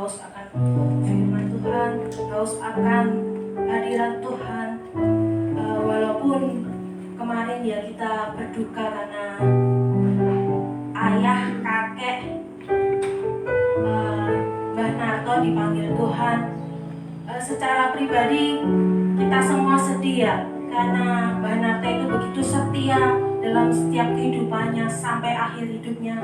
haus akan firman Tuhan, haus akan hadirat Tuhan. Walaupun kemarin ya kita berduka karena ayah, kakek Mbah Narto dipanggil Tuhan. Secara pribadi kita semua sedih ya, karena Mbah Narto itu begitu setia dalam setiap kehidupannya sampai akhir hidupnya,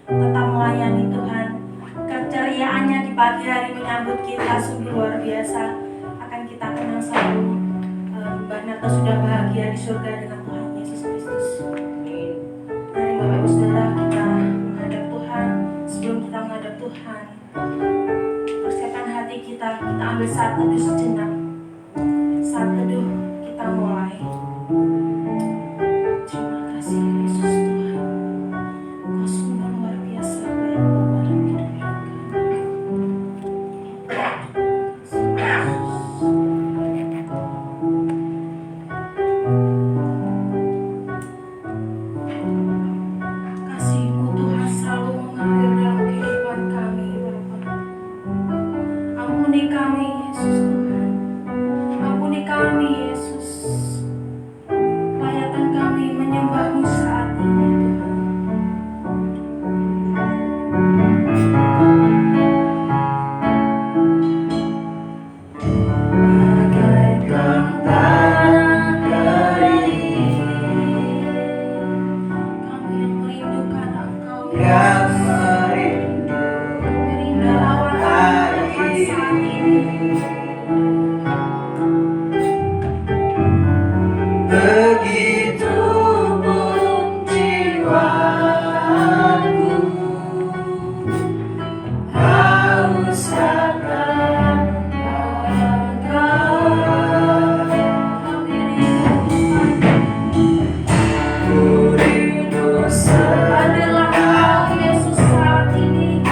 tetap melayani Tuhan. Keceriaannya di pagi hari menyambut kita sungguh luar biasa. Akan kita kenang selalu. Mbah Narto sudah bahagia di surga dengan Tuhan Yesus Kristus. Mari Bapak Ibu Saudara, kita menghadap Tuhan. Sebelum kita menghadap Tuhan, persiapkan hati kita ambil saat teduh sejenak. Saat teduh kita mulai. Terima kasih Yesus Tuhan, Kau sungguh luar biasa baik dalam hidup kami. Kasih-Mu Tuhan selalu mengalir dalam kehidupan kami, Bapa. Ampuni kami Yesus Tuhan, ampuni kami Yesus. Layakkan kami menyembah-Mu saat ini Tuhan. Bagaikan tanah kering, kami yang merindukan Engkau Yesus. Berilah lawatan Tuhan saat ini. Begitu pun jiwaku haus akan Engkau. Ku rindu Hadirlah Engkau Yesus saat ini.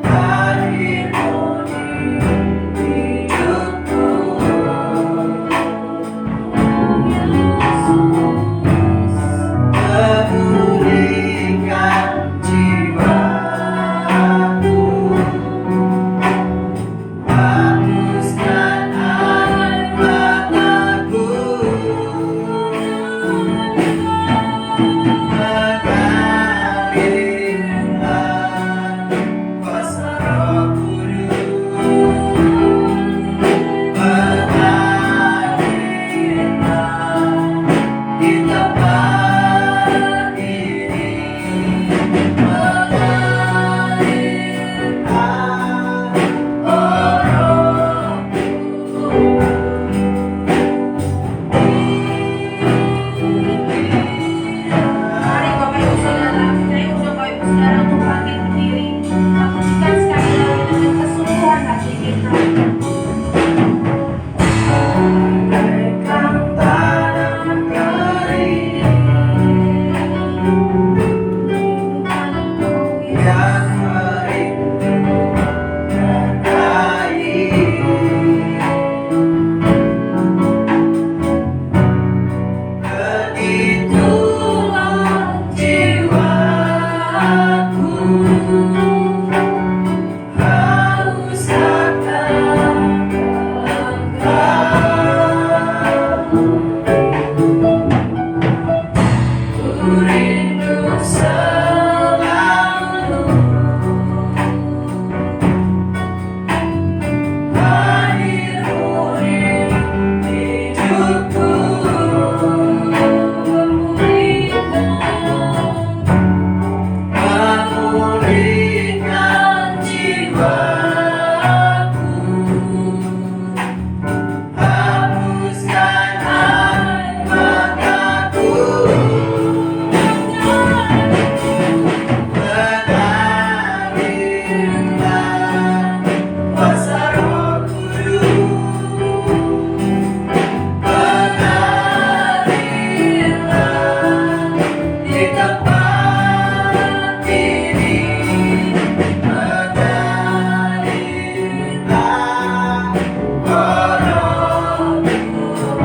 hadirmu di hidupku. Pedulikan jiwaku, hapuskan air mataku, mengalirkan kuasa Roh Kudus, mengalirkan di tempat ini, mengalirkan Mari Bapak Ibu Saudara, saya undang Bapak Ibu Saudara untuk bangkit berdiri. Kita pujikan sekali lagi dengan kesungguhan hati kita. bagaikan tanah kering Merindukan Engkau Yesus. yang merindu air. Begitulah jiwaku haus akan Engkau. Ku rindu selalu hadirmu di hidupku. Memulihkan jiwaku, hapuskan air mataku, mengalirkan kuasa Roh Kudus, mengalirkan di tempat ini, mengalirkan Roh Kudus.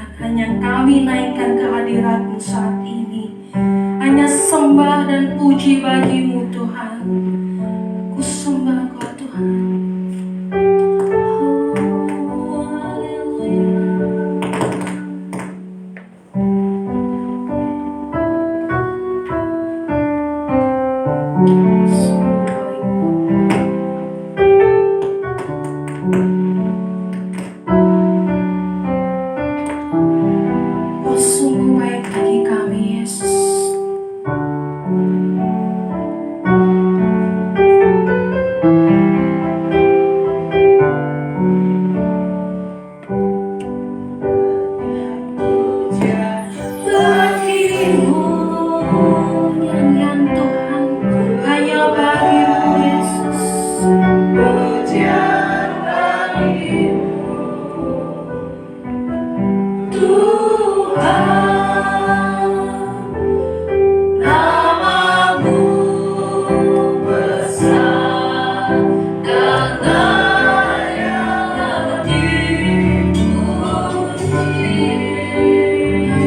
Tuhan. Hanya kami naikkan kehadirat-Mu saat ini. Hanya sembah dan puji bagi-Mu Tuhan. Ku sembah Engkau Tuhan. Oh, haleluya. Oh, sungguh baik bagi kami, Yesus. Bagimu, nyanyian Tuhan, hanya bagimu, Yesus. Pujian bagimu Tuhan, namamu besar dan layak dipuji.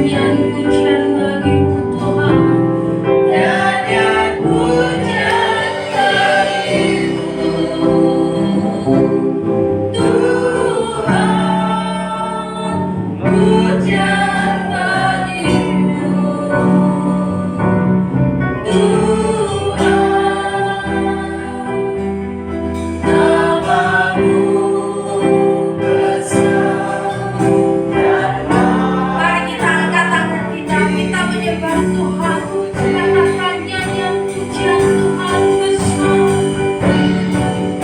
Nyanyian pujian bagimu, Tuhan. Nyanyian pujian bagimu Tuhan, pujian bagimu Tuhan, namamu besar dan Mari kita angkat tangan kita menyembah Tuhan. Katakan nyanyian pujian Tuhan besar.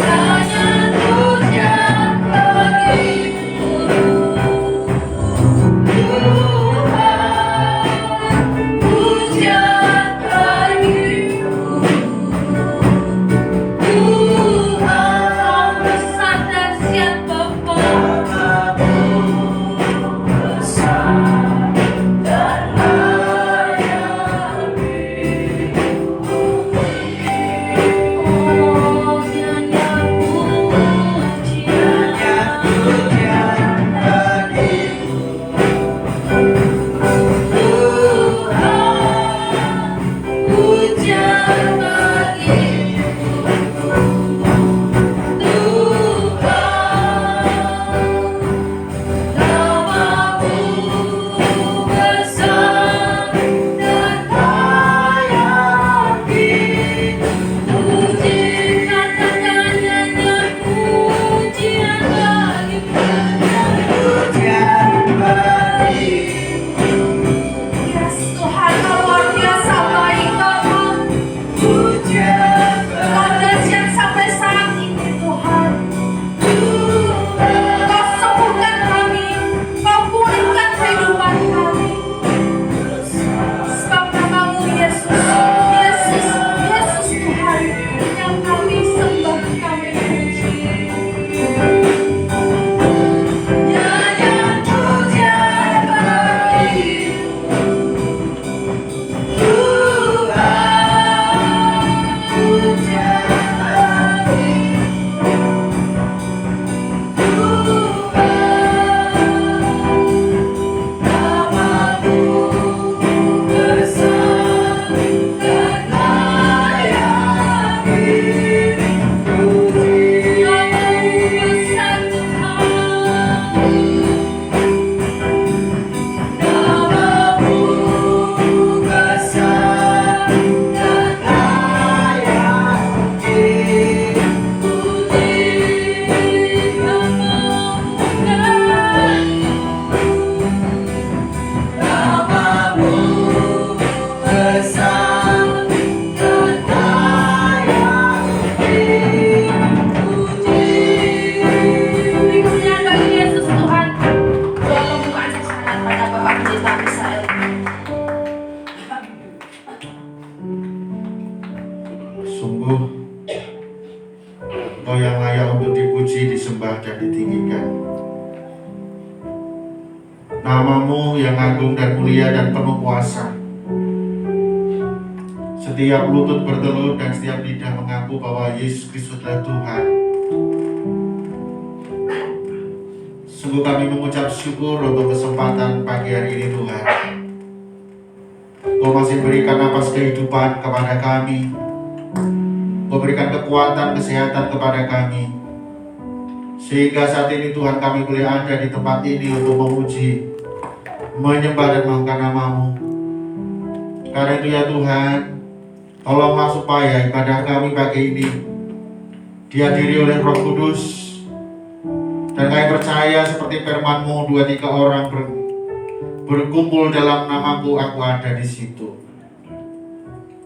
nyanyian pujian bagimu Tuhan, pujian bagimu Tuhan, Besar dan siap Bapa. namamu besar dan layak Oh, nyanyian pujian. pujian bagimu Tuhan, pujian bagimu Tuhan, namamu besar dan layak dipuji. Katakan nyanyian pujian bagimu. Pujian bagimu Yes, Tuhan, Kau luar biasa baik Bapa. pujian Kau dahsyat sampai saat ini Tuhan. Kau sembuhkan kami, Kau pulihkan kehidupan kami. Sebab namamu Yesus, Yesus, Yesus Tuhan, yang kami sembah, kami puji. Nyanyian pujian bagimu Tuhan, pujian bagimu Tuhan, namamu besar dan layak dipuji. Namamu besar Tuhan. Namamu besar dan layak dipuji. Namamu besar dan layak dipuji. Beri kemuliaan bagi Yesus Tuhan. Doa pembukaan sesaat pada Bapak Pendeta Misael. Sungguh Engkau yang layak untuk dipuji, disembah, dan ditinggikan. Namamu yang agung dan mulia dan penuh kuasa. Setiap lutut bertelut dan setiap lidah mengaku bahwa Yesus Kristus adalah Tuhan. Sungguh kami mengucap syukur untuk kesempatan pagi hari ini Tuhan. Kau masih berikan napas kehidupan kepada kami. Kau berikan kekuatan, kesehatan kepada kami. Sehingga saat ini Tuhan kami boleh ada di tempat ini untuk memuji, menyembah dan mengangkat nama-Mu. Karena itu ya Tuhan, tolonglah supaya ibadah kami pagi ini dihadiri oleh Roh Kudus. Dan kami percaya seperti firman-Mu, 2-3 orang berkumpul dalam nama-Ku, aku ada di situ.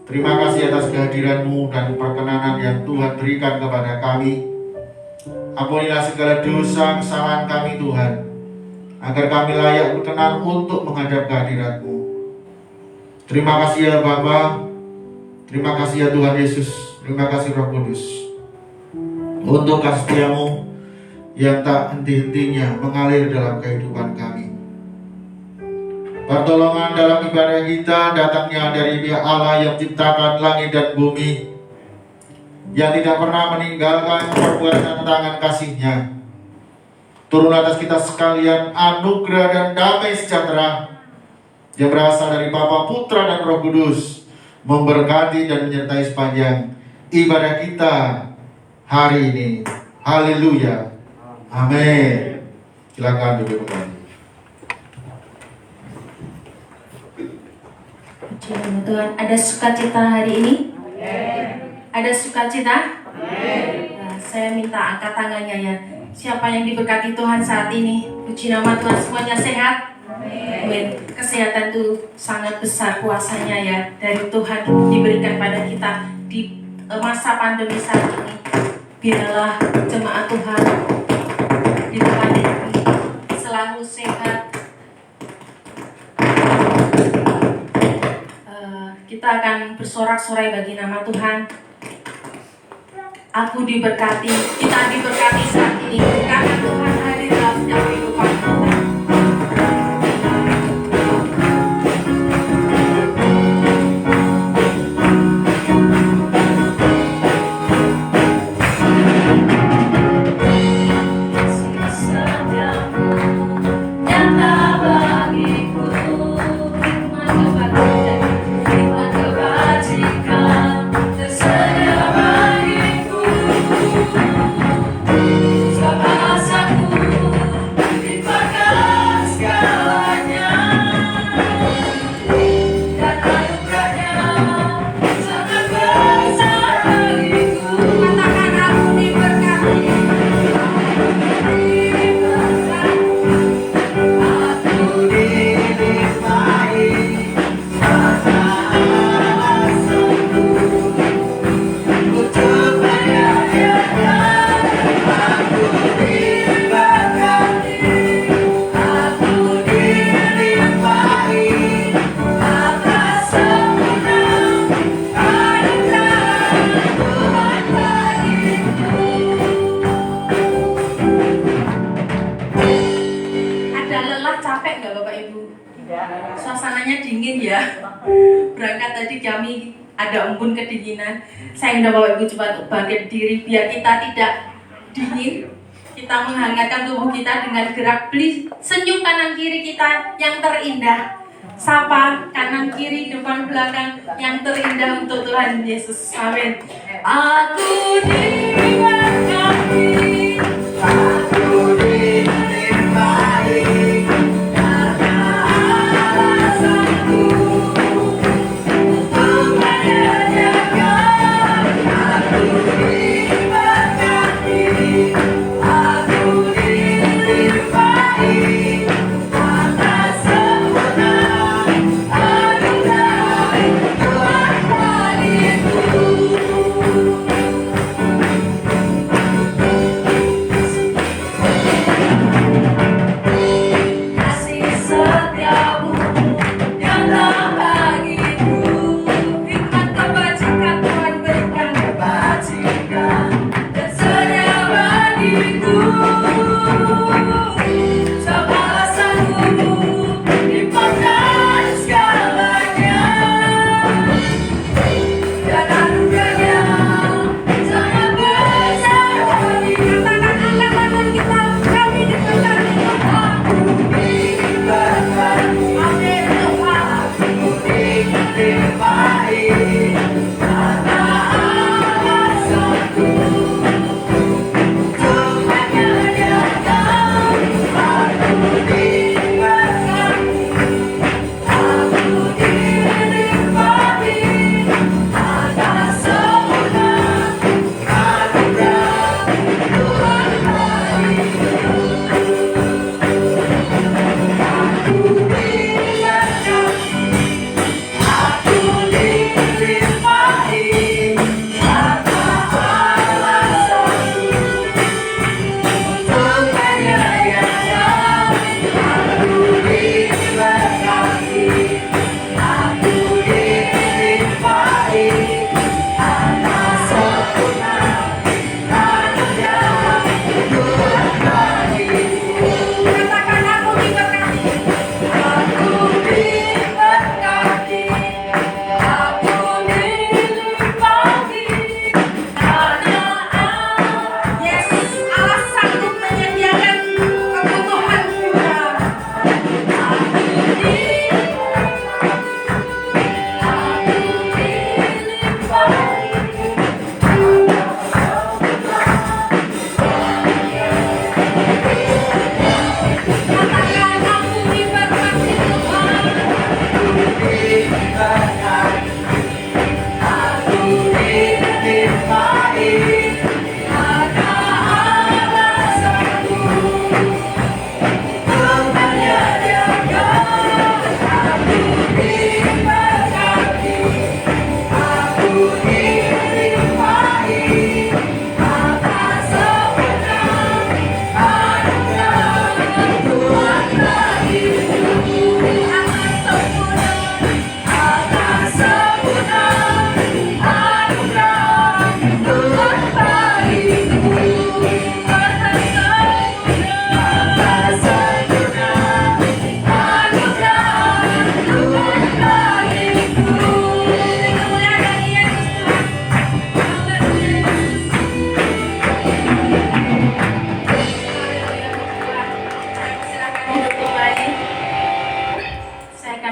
Terima kasih atas kehadiran-Mu dan perkenanan yang Tuhan berikan kepada kami. Ampunilah segala dosa kesalahan kami Tuhan, agar kami layak berkenan untuk menghadap kehadirat-Mu. Terima kasih ya Bapa, terima kasih ya Tuhan Yesus, terima kasih Roh Kudus, untuk kasih setia-Mu yang tak henti-hentinya mengalir dalam kehidupan kami. Pertolongan dalam ibadah kita datangnya dari Dia Allah yang ciptakan langit dan bumi, yang tidak pernah meninggalkan perbuatan tangan kasih-Nya. Turun atas kita sekalian anugerah dan damai sejahtera yang berasal dari Bapa, Putra, dan Roh Kudus, memberkati dan menyertai sepanjang ibadah kita hari ini. Haleluya. Amin. Silakan duduk kembali. Puji nama Tuhan. Ada sukacita hari ini? Ada sukacita? Nah, saya minta angkat tangannya ya. Siapa yang diberkati Tuhan saat ini? Puji nama Tuhan, semuanya sehat? Amin. Kesehatan itu sangat besar kuasanya ya, dari Tuhan diberikan pada kita di masa pandemi saat ini. Biarlah jemaat Tuhan di tempat ini selalu sehat. Kita akan bersorak-sorai bagi nama Tuhan. Aku diberkati, kita diberkati saat ini karena Tuhan hadir dalam setiap kehidupan kita. Suasananya dingin ya. Berangkat tadi kami ada embun kedinginan. Saya minta Bapak Ibu coba untuk bangkit diri biar kita tidak dingin. Kita menghangatkan tubuh kita dengan gerak beli senyum kanan kiri kita yang terindah. Sapa kanan kiri depan belakang yang terindah untuk Tuhan Yesus. Amin. Aku diberkati, aku diberkati.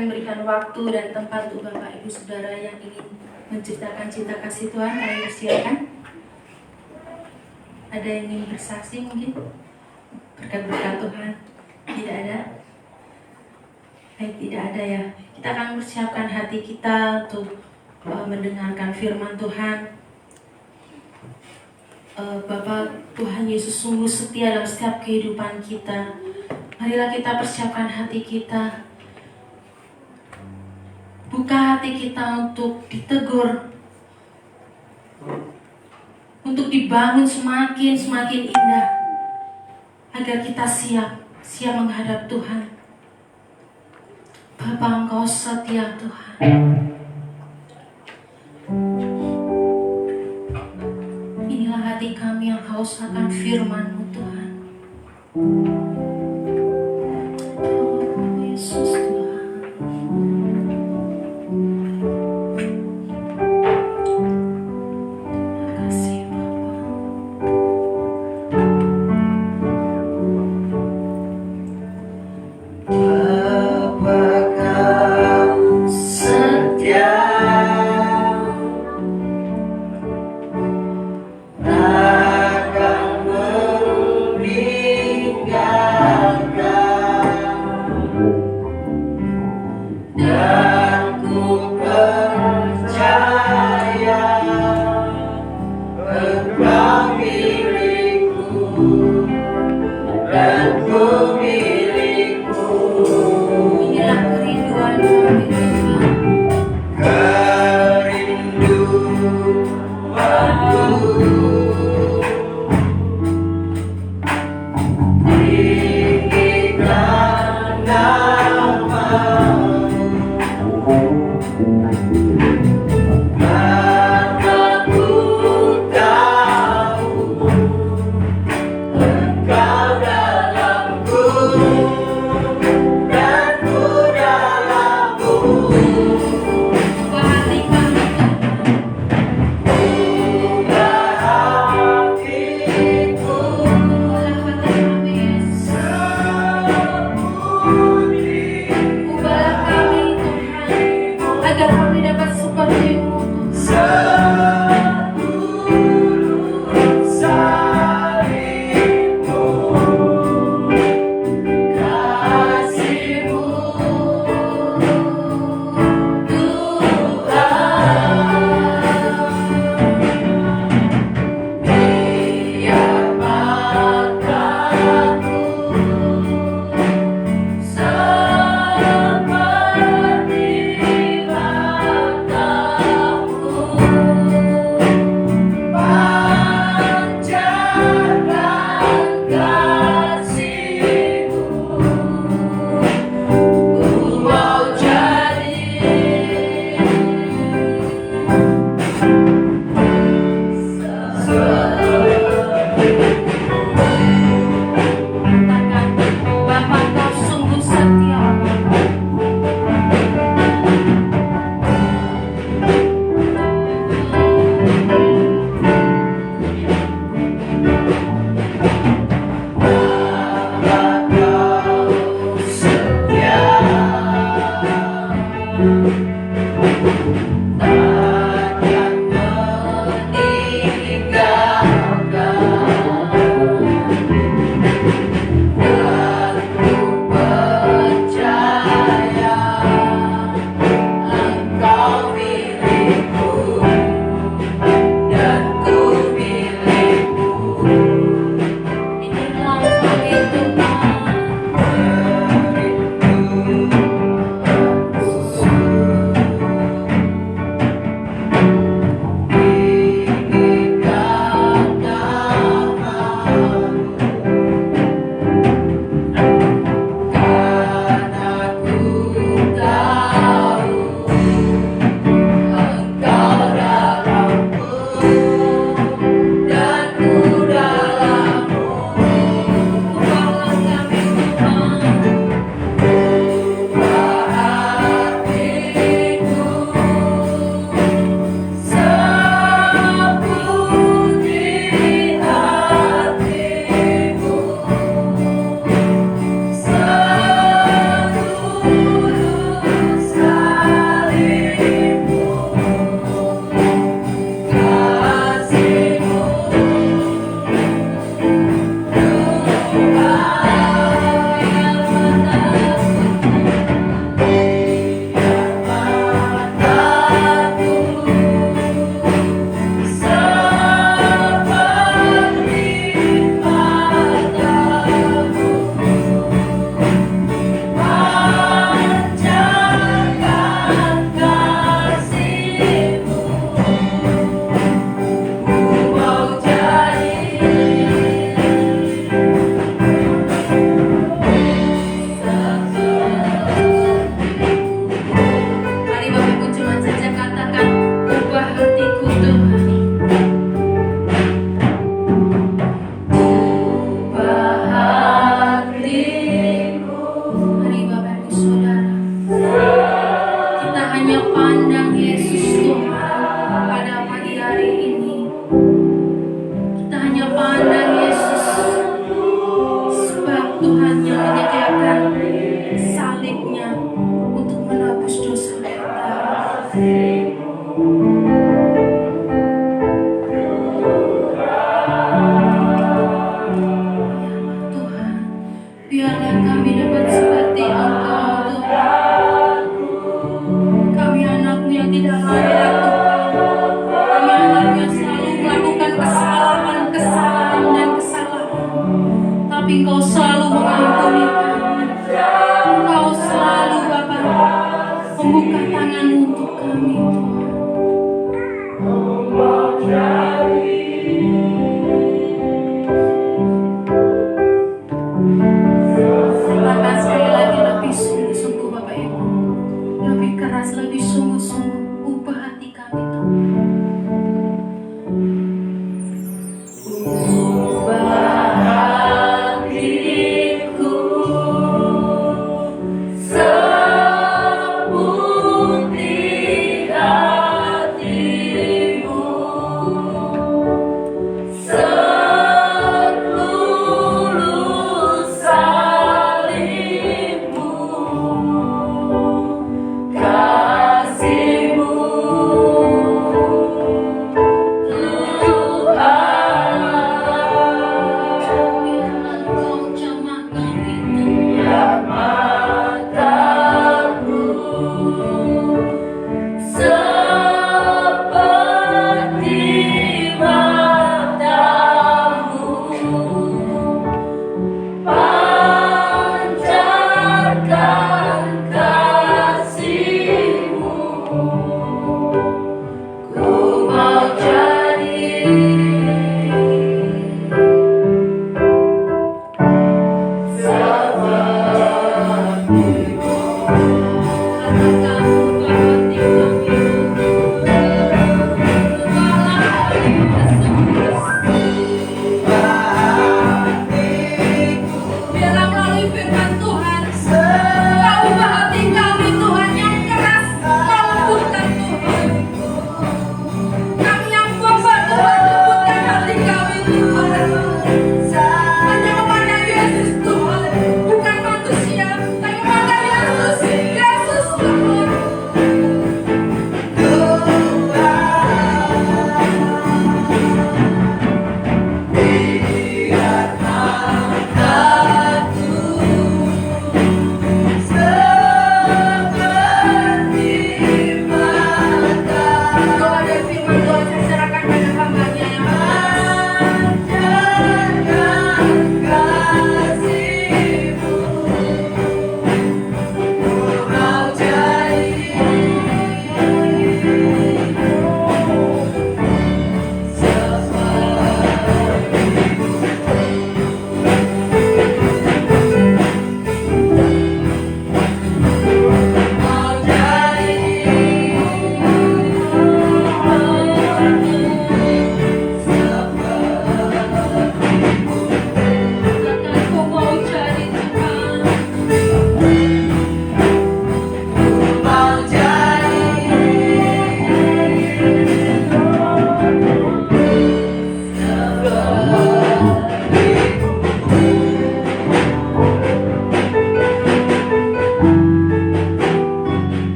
akan memberikan waktu dan tempat untuk Bapak Ibu Saudara yang ingin menceritakan cinta kasih Tuhan. Kami persilakan. Ada yang ingin bersaksi mungkin? Berkat-berkat Tuhan. Tidak ada? Baik, tidak ada ya. Kita akan mempersiapkan hati kita untuk mendengarkan firman Tuhan. Bapak Tuhan Yesus sungguh setia dalam setiap kehidupan kita. Marilah kita persiapkan hati kita. Buka hati kita untuk ditegur, untuk dibangun semakin indah, agar kita siap menghadap Tuhan. Bapa, Engkau setia Tuhan. Inilah hati kami yang haus akan firman-Mu Tuhan. Oh Yesus Tuhan. Terima kasih Bapa. Apakah setia akan hanya pandang Yesus Tuhan pada pagi hari ini. Kita hanya pandang Yesus, sebab Tuhan yang menyediakan salibnya untuk menebus dosa kita. Tuhan, biarlah kami dapat seperti Engkau, Tuhan. Kami anakmu yang tidak layak, Tuhan. Kami anakmu yang selalu melakukan kesalahan dan kesalahan. Tapi Engkau selalu mengampuni kami. Engkau selalu, Bapa, membuka tangan-Mu untuk kami, Bahkan sekali lagi lebih sungguh-sungguh, Bapak Ibu, lebih keras, lebih sungguh-sungguh, ubah hati kami, Tuhan. Hatiku seperti hatimu, setulus salibmu, kasihmu,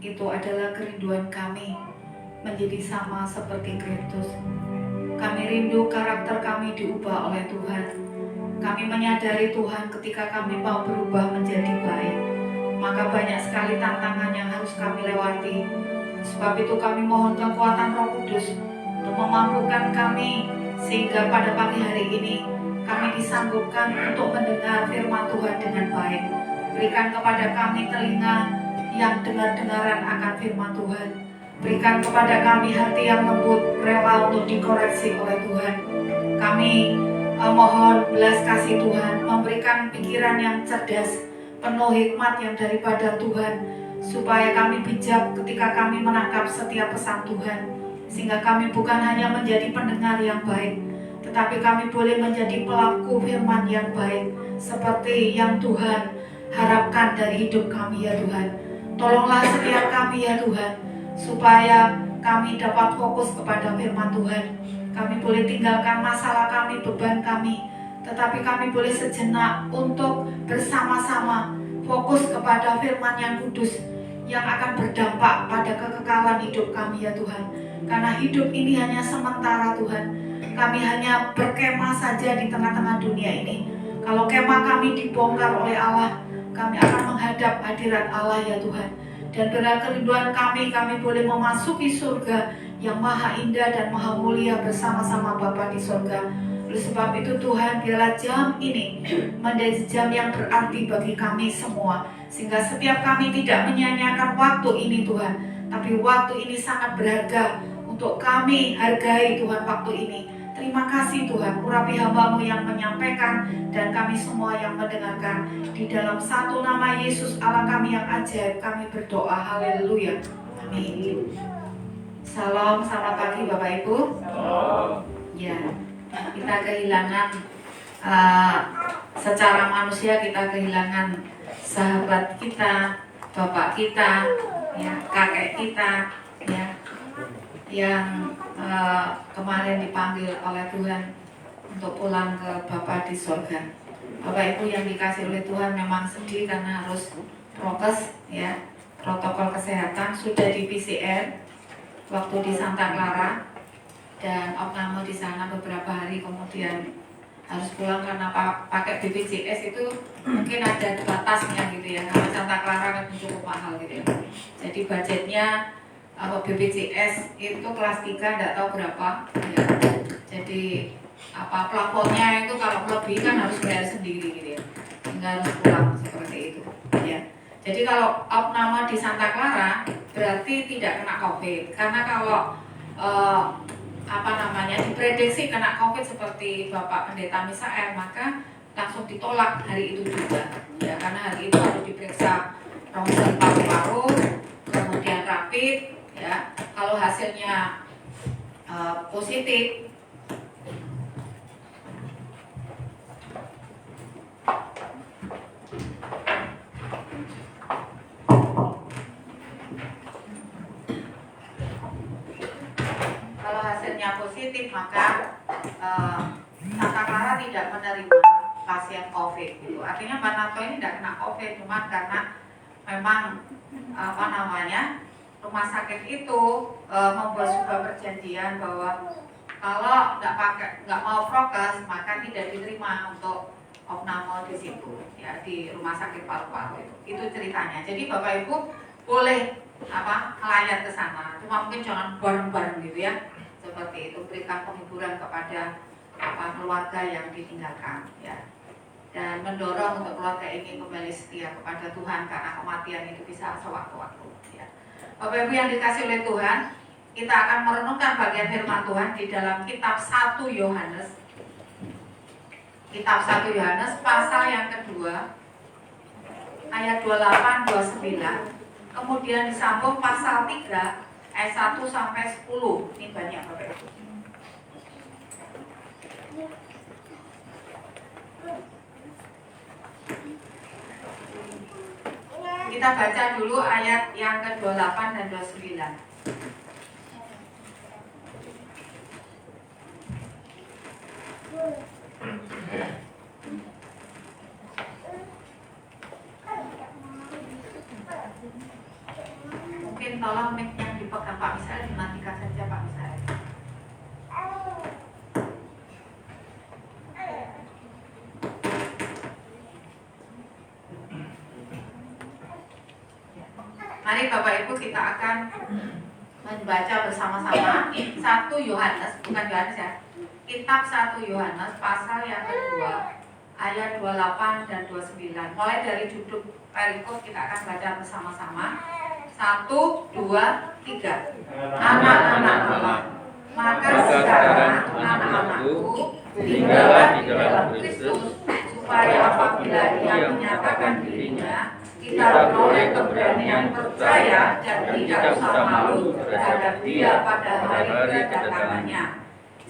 Itu adalah kerinduan kami menjadi sama seperti Kristus. Kami rindu karakter kami diubah oleh Tuhan. Kami menyadari Tuhan ketika kami mau berubah menjadi baik, maka banyak sekali tantangan yang harus kami lewati. Sebab itu kami mohon kekuatan Roh Kudus untuk memampukan kami, sehingga pada pagi hari ini kami disanggupkan untuk mendengar firman Tuhan dengan baik. Berikan kepada kami telinga yang dengar-dengaran akan firman Tuhan. Berikan kepada kami hati yang lembut, rela untuk dikoreksi oleh Tuhan. Kami mohon belas kasih Tuhan, memberikan pikiran yang cerdas, penuh hikmat yang daripada Tuhan, supaya kami bijak ketika kami menangkap setiap pesan Tuhan, sehingga kami bukan hanya menjadi pendengar yang baik, tetapi kami boleh menjadi pelaku firman yang baik, seperti yang Tuhan harapkan dari hidup kami ya Tuhan. Tolonglah setiap kami ya Tuhan, supaya kami dapat fokus kepada firman Tuhan. Kami boleh tinggalkan masalah kami, beban kami, tetapi kami boleh sejenak untuk bersama-sama fokus kepada firman yang kudus, yang akan berdampak pada kekekalan hidup kami ya Tuhan. Karena hidup ini hanya sementara Tuhan. Kami hanya berkemah saja di tengah-tengah dunia ini. Kalau kemah kami dibongkar oleh Allah, kami akan menghadap hadirat Allah ya Tuhan. Dan dengan kerinduan kami boleh memasuki surga yang maha indah dan maha mulia bersama-sama Bapa di surga. Oleh sebab itu Tuhan, biarlah jam ini menjadi jam yang berarti bagi kami semua, sehingga setiap kami tidak menyia-nyiakan waktu ini Tuhan, tapi waktu ini sangat berharga untuk kami hargai Tuhan waktu ini. Terima kasih Tuhan, urapi hamba-Mu yang menyampaikan dan kami semua yang mendengarkan. Di dalam satu nama Yesus Allah kami yang ajaib, kami berdoa. Haleluya. Amin. Salam, selamat pagi Bapak Ibu. Ya, kita kehilangan secara manusia, kita kehilangan sahabat kita, bapak kita, ya, kakek kita, ya, yang kemarin dipanggil oleh Tuhan untuk pulang ke Bapa di surga. Bapak Ibu yang dikasih oleh Tuhan, memang sedih karena harus prokes, ya, protokol kesehatan. Sudah di PCR waktu di Santa Clara dan opname di sana beberapa hari, kemudian harus pulang karena pakai BPJS itu mungkin ada batasnya gitu ya. Karena Santa Clara kan cukup mahal gitu ya. Jadi budgetnya BPJS itu kelas 3 enggak tahu berapa ya. Jadi plafonnya itu kalau lebih kan harus bayar sendiri gitu ya. Sehingga harus pulang seperti itu ya. Jadi kalau opname di Santa Clara berarti tidak kena COVID. Karena kalau diprediksi kena COVID seperti Bapak Pendeta Misael, maka langsung ditolak hari itu juga ya, karena hari itu harus diperiksa rongsen paru-paru, kemudian rapid ya. Kalau hasilnya positif, maka Santa Clara tidak menerima pasien COVID gitu. Artinya Mbak Nato ini tidak kena COVID, cuma karena memang rumah sakit itu membuat sebuah perjanjian bahwa kalau nggak mau prokes maka tidak diterima untuk opname di situ ya, di rumah sakit paru-paru itu ceritanya. Jadi Bapak Ibu boleh melayat ke sana, cuma mungkin jangan bareng-bareng gitu ya, seperti itu. Berikan penghiburan kepada keluarga yang ditinggalkan ya, dan mendorong untuk keluarga ini kembali setia kepada Tuhan, karena kematian itu bisa sewaktu-waktu ya. Bapak Ibu yang dikasih oleh Tuhan, kita akan merenungkan bagian firman Tuhan di dalam kitab 1 Yohanes. Kitab 1 Yohanes pasal yang kedua ayat 28-29, kemudian disambung pasal 3 ayat 1 sampai 10. Ini banyak Bapak Ibu. Kita baca dulu ayat yang ke-28 dan 29. Mungkin tolong mic yang dipegang Pak Misael dimatikan saja Pak Misael. Mari Bapak Ibu kita akan membaca bersama-sama 1 Yohanes, bukan Yohanes ya, kitab 1 Yohanes pasal yang kedua ayat 28 dan 29. Mulai dari judul perikop kita akan baca bersama-sama. 1, 2, 3. Anak-anak Allah, maka sekarang anak-anakku tinggallah di dalam Kristus, supaya apabila ia menyatakan dirinya, kita beroleh keberanian percaya dan tidak usah malu terhadap dia pada hari kedatangannya.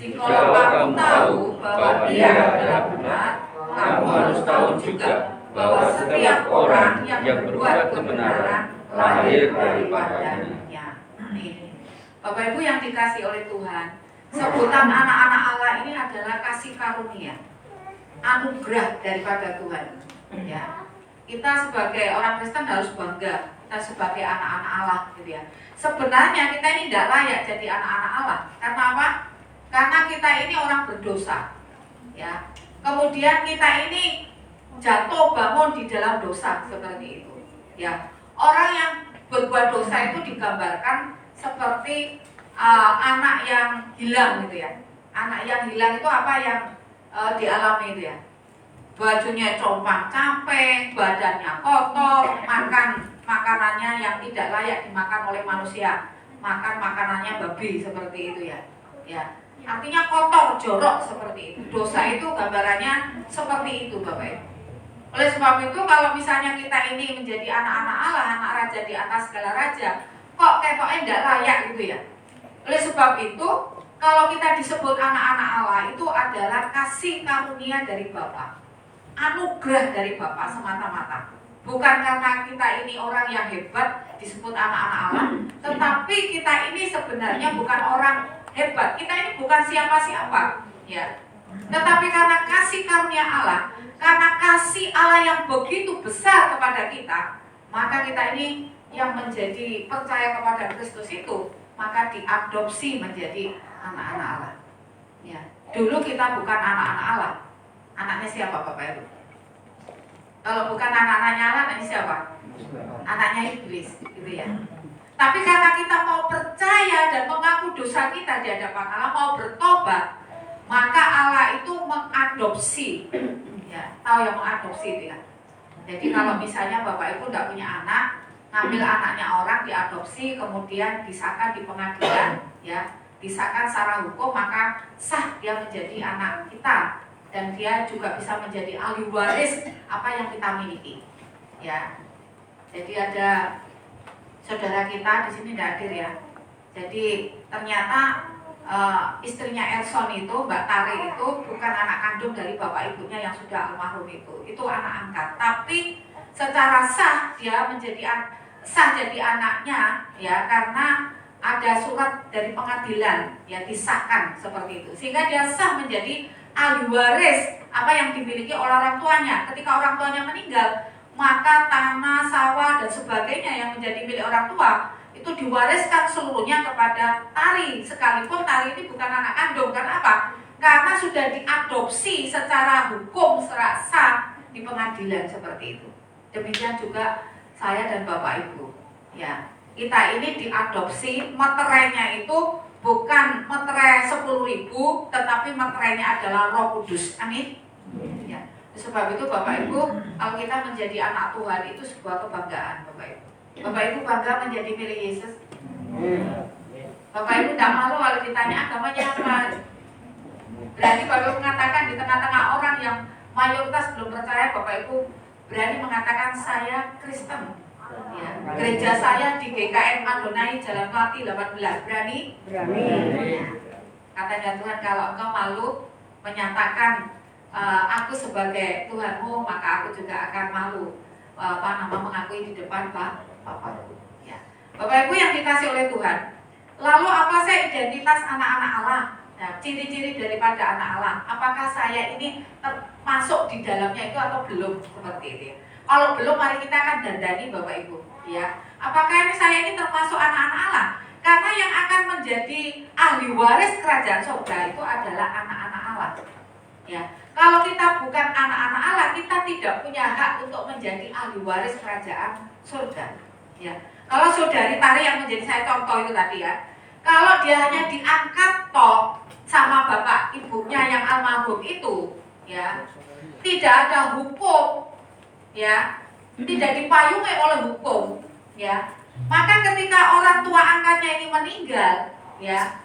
Jikalau kamu tahu bahwa dia adalah benar, kamu harus tahu juga bahwa setiap orang yang berbuat kebenaran lahir daripadanya. Nih, Bapak Ibu yang dikasih oleh Tuhan, sebutan anak-anak Allah ini adalah kasih karunia, anugerah daripada Tuhan. Ya, kita sebagai orang Kristen harus bangga kita sebagai anak-anak Allah, gitu ya. Sebenarnya kita ini tidak layak jadi anak-anak Allah. Karena apa? Karena kita ini orang berdosa. Ya. Kemudian kita ini jatuh bangun di dalam dosa seperti itu. Ya. Orang yang berbuat dosa itu digambarkan seperti anak yang hilang, gitu ya. Anak yang hilang itu apa yang dialami itu ya. Bajunya compang-camping, badannya kotor, makan makanannya yang tidak layak dimakan oleh manusia, makan makanannya babi seperti itu ya. Ya, artinya kotor, jorok seperti itu. Dosa itu gambarannya seperti itu, Bapak Ibu. Oleh sebab itu kalau misalnya kita ini menjadi anak-anak Allah, anak raja di atas segala raja, kok ketoknya tidak layak gitu ya. Oleh sebab itu kalau kita disebut anak-anak Allah itu adalah kasih karunia dari Bapa. Anugerah dari Bapa semata-mata. Bukan karena kita ini orang yang hebat disebut anak-anak Allah, tetapi kita ini sebenarnya bukan orang hebat. Kita ini bukan siapa-siapa, ya. Tetapi karena kasih karunia Allah, karena kasih Allah yang begitu besar kepada kita, maka kita ini yang menjadi percaya kepada Kristus itu, maka diadopsi menjadi anak-anak Allah. Ya. Dulu kita bukan anak-anak Allah. Anaknya siapa, Bapak Ibu? Kalau bukan anak-anaknya Allah, anaknya siapa? Anaknya iblis, gitu ya. Tapi karena kita mau percaya dan mengaku dosa kita di hadapan Allah, mau bertobat, maka Allah itu mengadopsi. Ya, tahu yang mengadopsi itu ya. Jadi kalau misalnya Bapak Ibu tidak punya anak, ngambil anaknya orang diadopsi, kemudian disahkan di pengadilan, ya, disahkan secara hukum, maka sah dia menjadi anak kita. Dan dia juga bisa menjadi ahli waris apa yang kita miliki, ya. Jadi ada saudara kita di sini tidak hadir ya. Jadi ternyata istrinya Erson itu, Mbak Tari itu bukan anak kandung dari bapak ibunya yang sudah almarhum itu anak angkat. Tapi secara sah dia menjadi sah jadi anaknya, ya, karena ada surat dari pengadilan, ya, disahkan seperti itu, sehingga dia sah menjadi ahli waris apa yang dimiliki oleh orang tuanya. Ketika orang tuanya meninggal, maka tanah, sawah dan sebagainya yang menjadi milik orang tua itu diwariskan seluruhnya kepada Tari, sekalipun Tari ini bukan anak kandung. Karena apa? Karena sudah diadopsi secara hukum, secara sah di pengadilan seperti itu. Demikian juga saya dan Bapak Ibu, ya, kita ini diadopsi, meterainya itu bukan meterai 10.000, tetapi meterainya adalah Roh Kudus. Amin. Ya. Sebab itu Bapak Ibu, kalau kita menjadi anak Tuhan itu sebuah kebanggaan, Bapak Ibu. Bapak Ibu bangga menjadi milik Yesus. Bapak Ibu tidak malu kalau ditanya agamanya apa. Berani Bapak Ibu mengatakan di tengah-tengah orang yang mayoritas belum percaya, Bapak Ibu berani mengatakan saya Kristen. Ya, gereja saya di GKM Adonai Jalan Melati 18. Berani? Berani. Katanya Tuhan, kalau engkau malu menyatakan aku sebagai Tuhanmu, maka aku juga akan malu mengakui di depan Bapak. Ya. Bapak Ibu yang dikasih oleh Tuhan. Lalu apa sih identitas anak-anak Allah? Nah, ciri-ciri daripada anak Allah. Apakah saya ini termasuk di dalamnya itu atau belum, seperti itu ya? Kalau belum, mari kita akan dandani Bapak Ibu, ya. Apakah ini saya ini termasuk anak-anak Allah? Karena yang akan menjadi ahli waris kerajaan surga itu adalah anak-anak Allah. Ya. Kalau kita bukan anak-anak Allah, kita tidak punya hak untuk menjadi ahli waris kerajaan surga. Ya. Kalau saudari Tari yang menjadi saya contoh itu tadi ya, kalau dia hanya diangkat toh sama bapak ibunya yang almarhum itu, ya, tidak ada hukum, ya, tidak dipayungi oleh hukum, ya, maka ketika orang tua angkatnya ini meninggal, ya,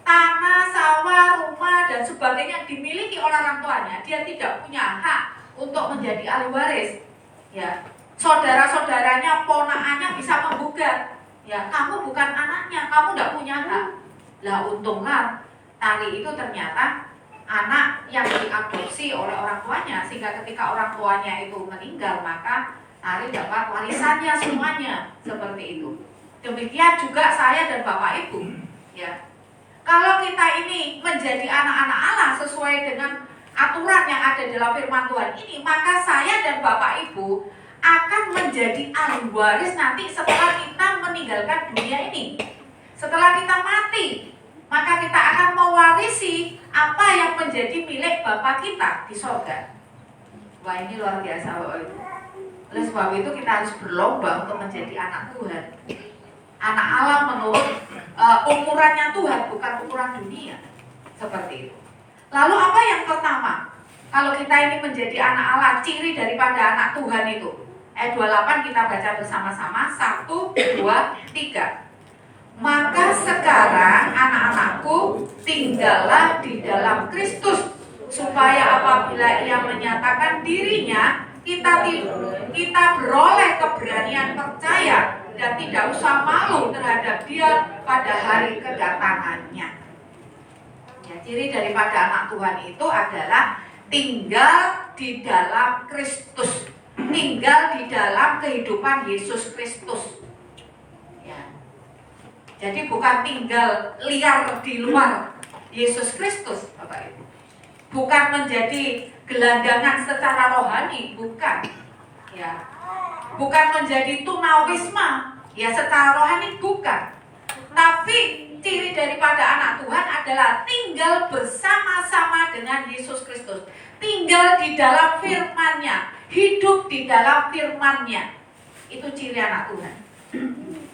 tanah, sawah, rumah dan sebagainya dimiliki oleh orang tuanya, dia tidak punya hak untuk menjadi ahli waris. Ya, saudara-saudaranya, ponakannya bisa menggugat. Ya, kamu bukan anaknya, kamu tidak punya hak. Lah untunglah Tari itu ternyata anak yang diadopsi oleh orang tuanya, sehingga ketika orang tuanya itu meninggal maka Tari dapat warisannya semuanya, seperti itu. Demikian juga saya dan Bapak Ibu. Ya, kalau kita ini menjadi anak-anak Allah sesuai dengan aturan yang ada dalam firman Tuhan ini, maka saya dan Bapak Ibu akan menjadi ahli waris nanti setelah kita meninggalkan dunia ini. Setelah kita mati, maka kita akan mewarisi apa yang menjadi milik Bapa kita di sorga. Wah, ini luar biasa Bapak Ibu. Oleh sebab itu kita harus berlomba untuk menjadi anak Tuhan, anak Allah menurut ukurannya Tuhan, bukan ukuran dunia. Seperti itu. Lalu apa yang pertama? Kalau kita ini menjadi anak Allah, ciri daripada anak Tuhan itu. Ayat 28 kita baca bersama-sama. 1, 2, 3. Maka sekarang anak-anakku, tinggallah di dalam Kristus, supaya apabila ia menyatakan dirinya, kita beroleh keberanian percaya dan tidak usah malu terhadap dia pada hari kedatangannya. Ya, ciri daripada anak Tuhan itu adalah tinggal di dalam Kristus, tinggal di dalam kehidupan Yesus Kristus. Ya. Jadi bukan tinggal liar di luar Yesus Kristus, Bapak Ibu. Bukan menjadi gelandangan secara rohani, bukan. Ya. Bukan menjadi tunawisma, ya secara rohani bukan. Tapi ciri daripada anak Tuhan adalah tinggal bersama-sama dengan Yesus Kristus. Tinggal di dalam firman-Nya, hidup di dalam firman-Nya. Itu ciri anak Tuhan.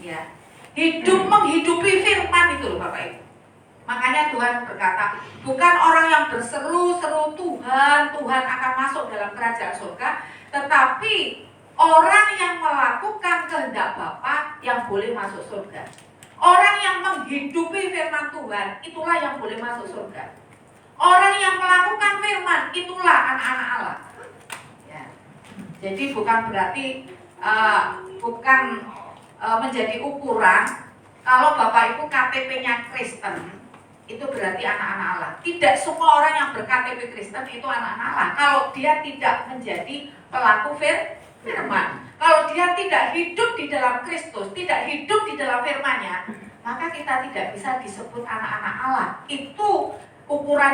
Ya. Hidup menghidupi firman itu loh Bapak Ibu. Makanya Tuhan berkata, bukan orang yang berseru-seru Tuhan, Tuhan akan masuk dalam kerajaan surga, tetapi orang yang melakukan kehendak Bapa yang boleh masuk surga. Orang yang menghidupi firman Tuhan, itulah yang boleh masuk surga. Orang yang melakukan firman, itulah anak-anak Allah. Ya. Jadi bukan berarti menjadi ukuran kalau Bapak Ibu KTP-nya Kristen, itu berarti anak-anak Allah. Tidak semua orang yang berKTP Kristen itu anak-anak Allah. Kalau dia tidak menjadi pelaku firman, kalau dia tidak hidup di dalam Kristus, tidak hidup di dalam firman-Nya, maka kita tidak bisa disebut anak-anak Allah. Itu ukurannya